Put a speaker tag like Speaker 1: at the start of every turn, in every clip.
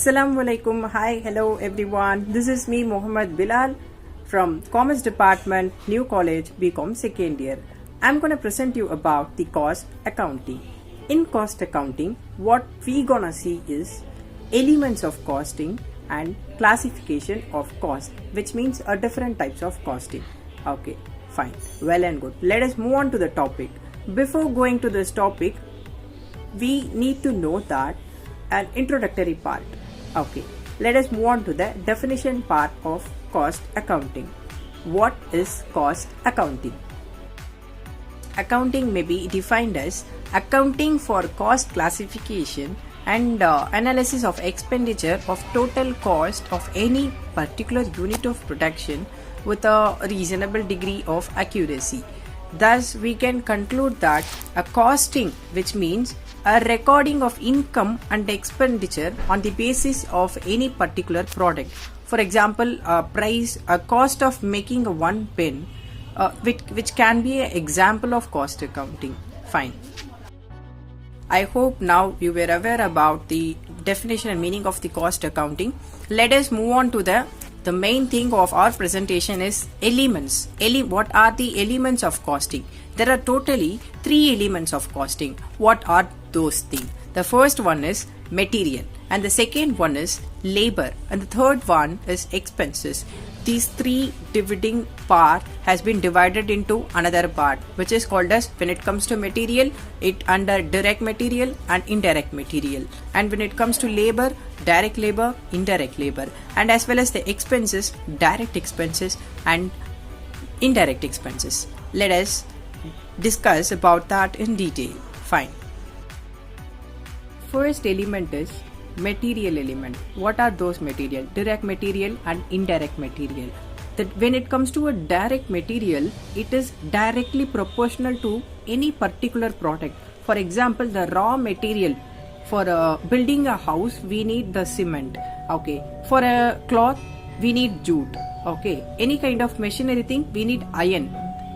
Speaker 1: Assalamu alaikum. Hi, hello everyone. This is me, Mohammed Bilal from Commerce Department, New College, BCom second year. I'm gonna present you about the cost accounting. In cost accounting, what we gonna see is elements of costing and classification of cost, which means different types of costing. Okay, fine, well and good. Let us move on to the topic. Before going to this topic, we need to know that an introductory part. Okay, let us move on to the definition part of cost accounting. What is cost accounting? Accounting may be defined as accounting for cost classification and analysis of expenditure of total cost of any particular unit of production with a reasonable degree of accuracy. Thus, we can conclude that a costing, which means a recording of income and expenditure on the basis of any particular product. For example, a cost of making one pen, which can be an example of cost accounting. Fine. I hope now you were aware about the definition and meaning of the cost accounting. Let us move on to the main thing of our presentation is elements. What are the elements of costing? There are totally 3 elements of costing. What are those things? The first one is material, and the second one is labor, and the third one is expenses. These 3 dividing part has been divided into another part, which is called as, when it comes to material, it under direct material and indirect material, and when it comes to labor, direct labor, indirect labor, and as well as the expenses, direct expenses and indirect expenses. Let us discuss about that in detail. Fine. First element is material element. What are those material? Direct material and indirect material. That when it comes to a direct material, it is directly proportional to any particular product. For example, the raw material for building a house, we need the cement. Okay. For a cloth, we need jute. Okay. Any kind of machinery thing, we need iron.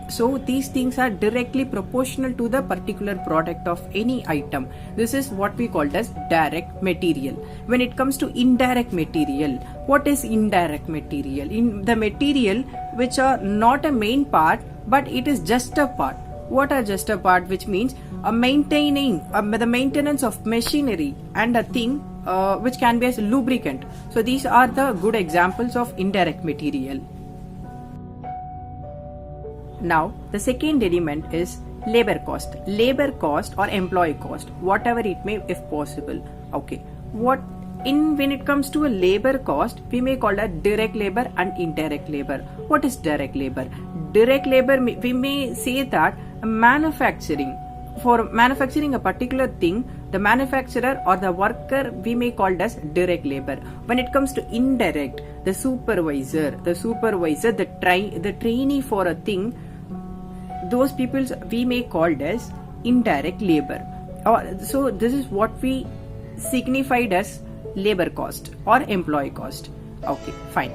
Speaker 1: So these things are directly proportional to the particular product of any item. This is what we call as direct material. When it comes to indirect material, what is indirect material? In the material which are not a main part, but it is just a part. What are just a part? Which means the maintenance of machinery and a thing which can be as a lubricant. So these are the good examples of indirect material. Now, the second element is labor cost or employee cost, whatever it may, if possible. Okay. When it comes to a labor cost, we may call it direct labor and indirect labor. What is direct labor? Direct labor, we may say that for manufacturing a particular thing, the manufacturer or the worker, we may call it as direct labor. When it comes to indirect, the supervisor, the trainee for a thing, those people we may call as indirect labor. So this is what we signified as labor cost or employee cost. Okay, fine.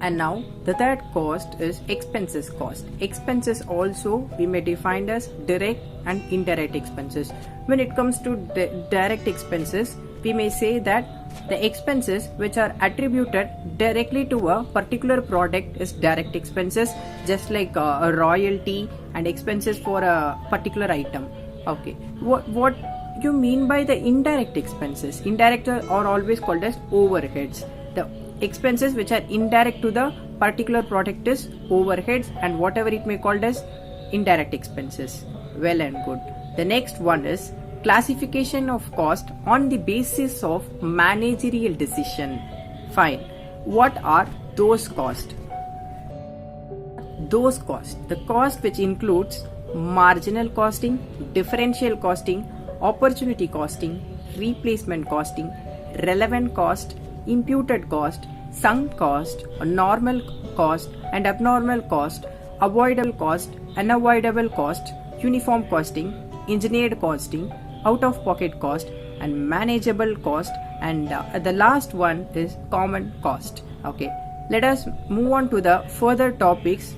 Speaker 1: And now the third cost is expenses cost. Expenses also we may define as direct and indirect expenses. When it comes to direct expenses, we may say that the expenses which are attributed directly to a particular product is direct expenses, just like a royalty and expenses for a particular item. Okay, what you mean by the indirect expenses? Indirect are always called as overheads. The expenses which are indirect to the particular product is overheads, and whatever it may called as indirect expenses. Well and good. The next one is classification of cost on the basis of managerial decision. Fine. What are those costs? Those costs, the cost which includes marginal costing, differential costing, opportunity costing, replacement costing, relevant cost, imputed cost, sunk cost, normal cost and abnormal cost, avoidable cost, unavoidable cost, uniform costing, engineered costing, out-of-pocket cost and manageable cost, and the last one is common cost. Okay, let us move on to the further topics.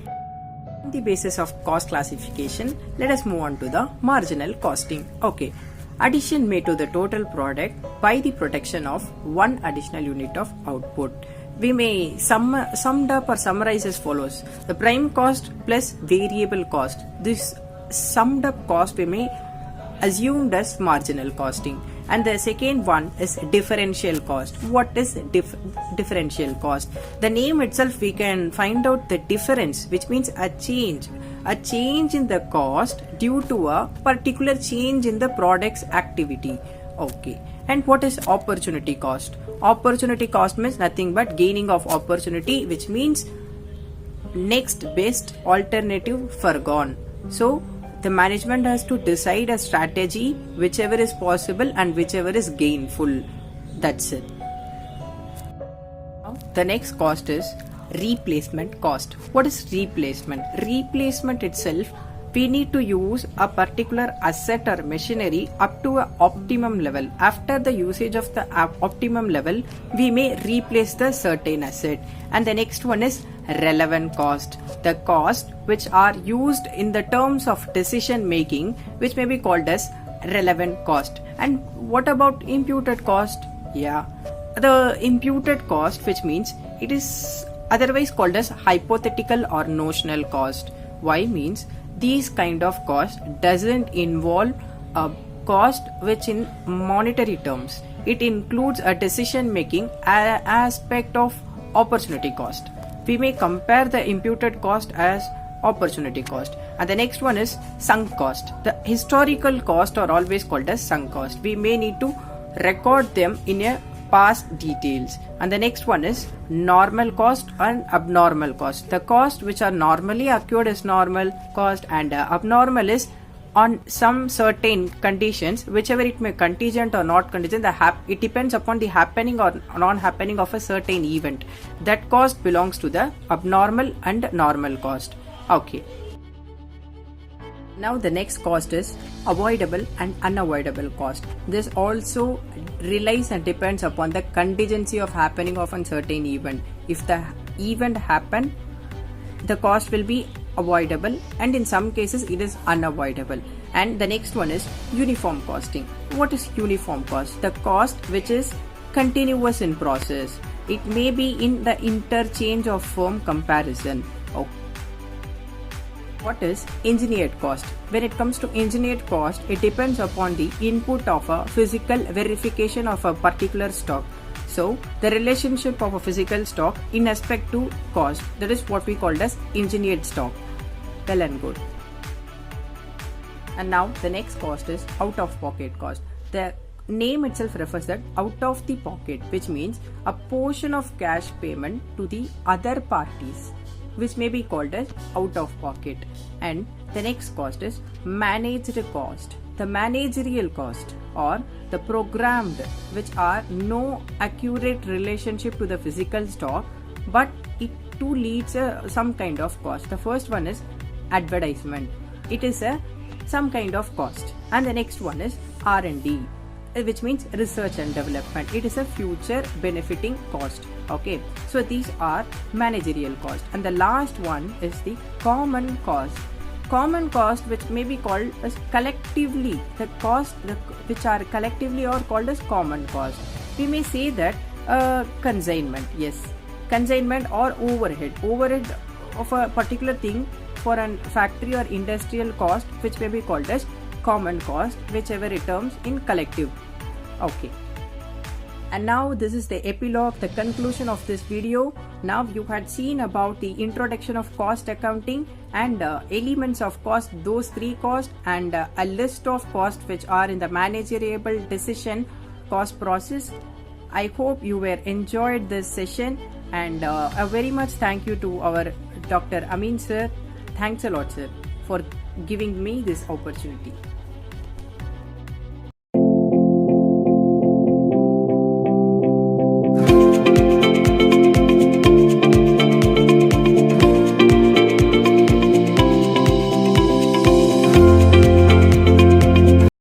Speaker 1: On the basis of cost classification, let us move on to the marginal costing. Okay, addition made to the total product by the production of one additional unit of output. We may summed up or summarize as follows: the prime cost plus variable cost. This summed up cost we may assumed as marginal costing. And the second one is differential cost. What is differential cost? The name itself we can find out the difference, which means a change in the cost due to a particular change in the product's activity. Okay. And what is opportunity cost? Opportunity cost means nothing but gaining of opportunity, which means next best alternative forgone. So the management has to decide a strategy whichever is possible and whichever is gainful. That's it. The next cost is replacement cost. What is replacement? Replacement itself, we need to use a particular asset or machinery up to an optimum level. After the usage of the optimum level, we may replace the certain asset. And the next one is relevant cost. The cost which are used in the terms of decision making, which may be called as relevant cost. And what about imputed cost? Yeah, the imputed cost, which means it is otherwise called as hypothetical or notional cost. Why? Means these kind of cost doesn't involve a cost which in monetary terms. It includes a decision making aspect of opportunity cost. We may compare the imputed cost as opportunity cost. And the next one is sunk cost. The historical cost are always called as sunk cost. We may need to record them in a past details. And the next one is normal cost and abnormal cost. The cost which are normally occurred is normal cost, and abnormal is on some certain conditions, whichever it may contingent or not contingent. It depends upon the happening or non-happening of a certain event. That cost belongs to the abnormal and normal cost. Okay. Now the next cost is avoidable and unavoidable cost. This also relies and depends upon the contingency of happening of a certain event. If the event happened, the cost will be avoidable, and in some cases it is unavoidable. And the next one is uniform costing. What is uniform cost? The cost which is continuous in process. It may be in the interchange of firm comparison. Okay. What is engineered cost? When it comes to engineered cost, it depends upon the input of a physical verification of a particular stock. So the relationship of a physical stock in respect to cost, that is what we call as engineered stock. Well and good. And now the next cost is out of pocket cost. The name itself refers that out of the pocket, which means a portion of cash payment to the other parties, which may be called as out of pocket. And the next cost is managed cost. The managerial cost or the programmed, which are no accurate relationship to the physical stock, but it too leads some kind of cost. The first one is advertisement. It is some kind of cost. And the next one is R&D, which means research and development. It is a future benefiting cost. Okay, so these are managerial cost. And the last one is the common cost. Common cost, which may be called as collectively, the cost which are collectively or called as common cost. We may say that consignment, yes, consignment or overhead of a particular thing for a factory or industrial cost, which may be called as common cost, whichever it terms in collective. Okay. And now this is the epilogue, the conclusion of this video. Now you had seen about the introduction of cost accounting and elements of cost, those three costs, and a list of costs which are in the managerial decision cost process. I hope you were enjoyed this session, and a very much thank you to our Dr. Amin sir. Thanks a lot, sir, for giving me this opportunity.